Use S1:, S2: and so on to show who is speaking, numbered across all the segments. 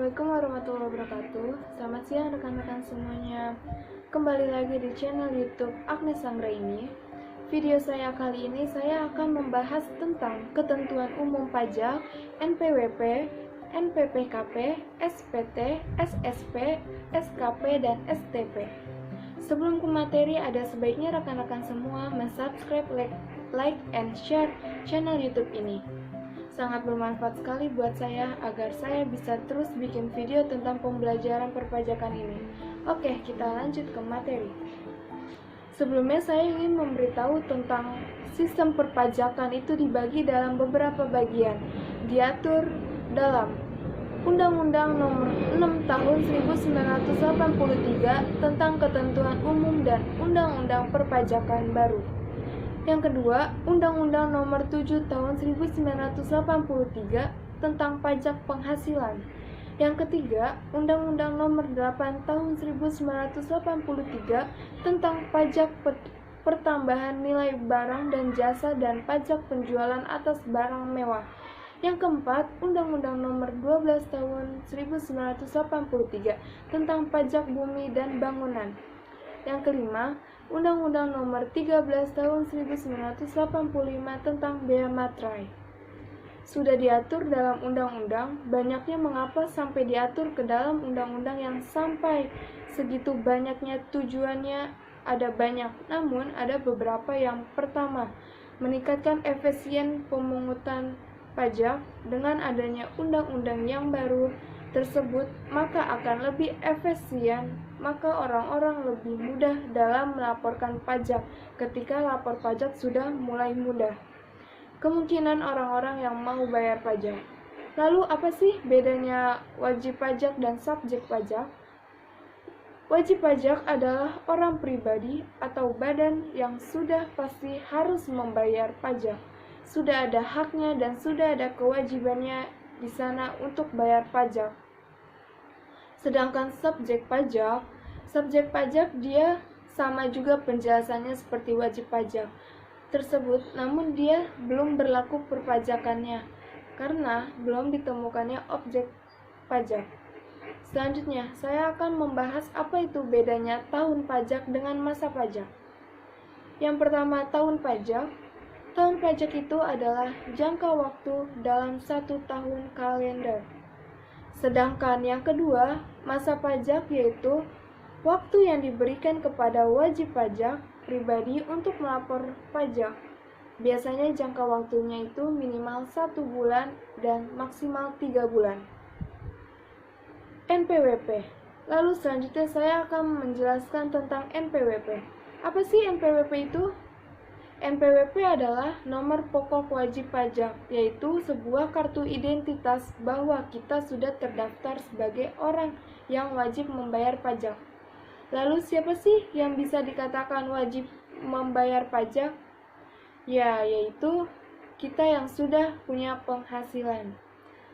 S1: Assalamualaikum warahmatullahi wabarakatuh. Selamat siang rekan-rekan semuanya. Kembali lagi di channel YouTube Agnes Anggraini. Video saya kali ini saya akan membahas tentang ketentuan umum pajak, NPWP, NPPKP, SPT, SSP, SKP, dan STP. Sebelum ke materi, ada sebaiknya rekan-rekan semua subscribe, like, and share channel YouTube ini. Sangat bermanfaat sekali buat saya agar saya bisa terus bikin video tentang pembelajaran perpajakan ini. Oke, kita lanjut ke materi. Sebelumnya saya ingin memberitahu tentang sistem perpajakan itu dibagi dalam beberapa bagian. Diatur dalam Undang-Undang Nomor 6 Tahun 1983 tentang Ketentuan Umum dan Undang-Undang Perpajakan baru. Yang kedua, Undang-Undang Nomor 7 Tahun 1983 tentang Pajak Penghasilan. Yang ketiga, Undang-Undang Nomor 8 Tahun 1983 tentang Pajak Pertambahan Nilai Barang dan Jasa dan Pajak Penjualan atas Barang Mewah. Yang keempat, Undang-Undang Nomor 12 Tahun 1983 tentang Pajak Bumi dan Bangunan. Yang kelima, Undang-Undang Nomor 13 Tahun 1985 tentang Bea Materai. Sudah diatur dalam undang-undang, banyaknya mengapa sampai diatur ke dalam undang-undang yang sampai segitu banyaknya tujuannya ada banyak. Namun ada beberapa. Yang pertama, meningkatkan efisien pemungutan pajak. Dengan adanya undang-undang yang baru tersebut, maka akan lebih efisien, maka orang-orang lebih mudah dalam melaporkan pajak ketika lapor pajak sudah mulai mudah. Kemungkinan orang-orang yang mau bayar pajak. Lalu apa sih bedanya wajib pajak dan subjek pajak? Wajib pajak adalah orang pribadi atau badan yang sudah pasti harus membayar pajak. Sudah ada haknya dan sudah ada kewajibannya di sana untuk bayar pajak. Sedangkan subjek pajak dia sama juga penjelasannya seperti wajib pajak tersebut, namun dia belum berlaku perpajakannya karena belum ditemukannya objek pajak. Selanjutnya, saya akan membahas apa itu bedanya tahun pajak dengan masa pajak. Yang pertama, tahun pajak. Tahun pajak itu adalah jangka waktu dalam 1 tahun kalender. Sedangkan yang kedua, masa pajak, yaitu waktu yang diberikan kepada wajib pajak pribadi untuk melapor pajak. Biasanya jangka waktunya itu minimal 1 bulan dan maksimal 3 bulan. NPWP. Lalu selanjutnya saya akan menjelaskan tentang NPWP. Apa sih NPWP itu? NPWP adalah nomor pokok wajib pajak, yaitu sebuah kartu identitas bahwa kita sudah terdaftar sebagai orang yang wajib membayar pajak. Lalu siapa sih yang bisa dikatakan wajib membayar pajak? Ya, yaitu kita yang sudah punya penghasilan.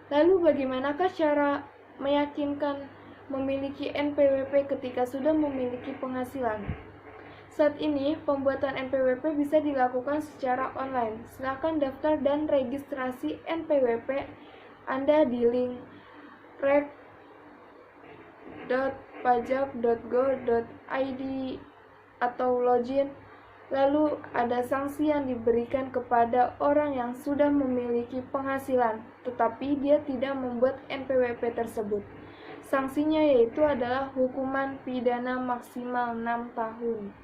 S1: Lalu bagaimanakah cara meyakinkan memiliki NPWP ketika sudah memiliki penghasilan? Saat ini, pembuatan NPWP bisa dilakukan secara online. Silakan daftar dan registrasi NPWP Anda di link rek.pajak.go.id atau login. Lalu ada sanksi yang diberikan kepada orang yang sudah memiliki penghasilan, tetapi dia tidak membuat NPWP tersebut. Sanksinya yaitu adalah hukuman pidana maksimal 6 tahun.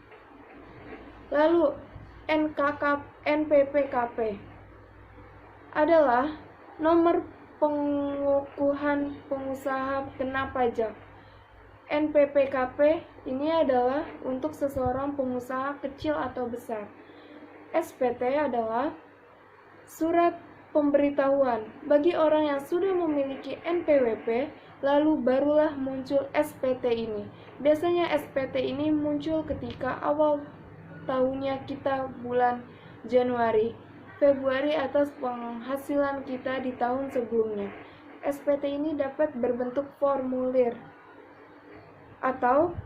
S1: Lalu NPPKP adalah nomor pengukuhan pengusaha kena pajak. NPPKP ini adalah untuk seseorang pengusaha kecil atau besar. SPT adalah surat pemberitahuan bagi orang yang sudah memiliki NPWP, lalu barulah muncul SPT ini. Biasanya SPT ini muncul ketika awal tahunnya kita bulan Januari, Februari atas penghasilan kita di tahun sebelumnya. SPT ini dapat berbentuk formulir atau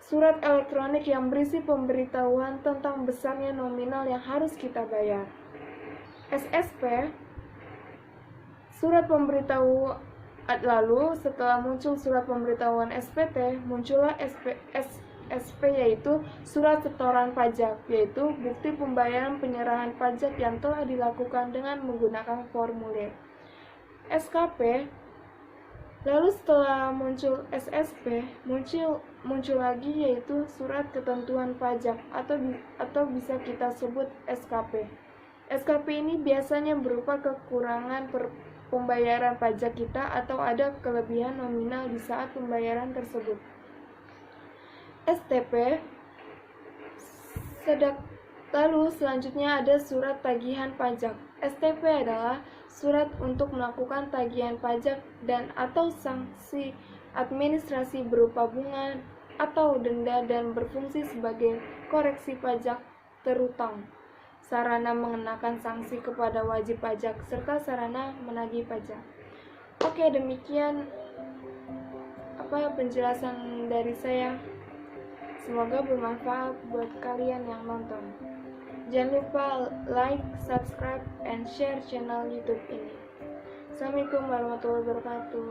S1: surat elektronik yang berisi pemberitahuan tentang besarnya nominal yang harus kita bayar. SSP, surat pemberitahu Lalu setelah muncul surat pemberitahuan SPT, muncullah SP yaitu surat setoran pajak, yaitu bukti pembayaran penyerahan pajak yang telah dilakukan dengan menggunakan formulir. SKP. Lalu setelah muncul SSP, muncul lagi yaitu surat ketentuan pajak atau bisa kita sebut SKP. SKP ini biasanya berupa kekurangan pembayaran pajak kita atau ada kelebihan nominal di saat pembayaran tersebut. STP. Lalu selanjutnya ada surat tagihan pajak. STP adalah surat untuk melakukan tagihan pajak dan atau sanksi administrasi berupa bunga atau denda dan berfungsi sebagai koreksi pajak terutang, sarana mengenakan sanksi kepada wajib pajak, serta sarana menagih pajak. Oke, demikian penjelasan dari saya. Semoga bermanfaat buat kalian yang nonton. Jangan lupa like, subscribe, and share channel YouTube ini. Assalamualaikum warahmatullahi wabarakatuh.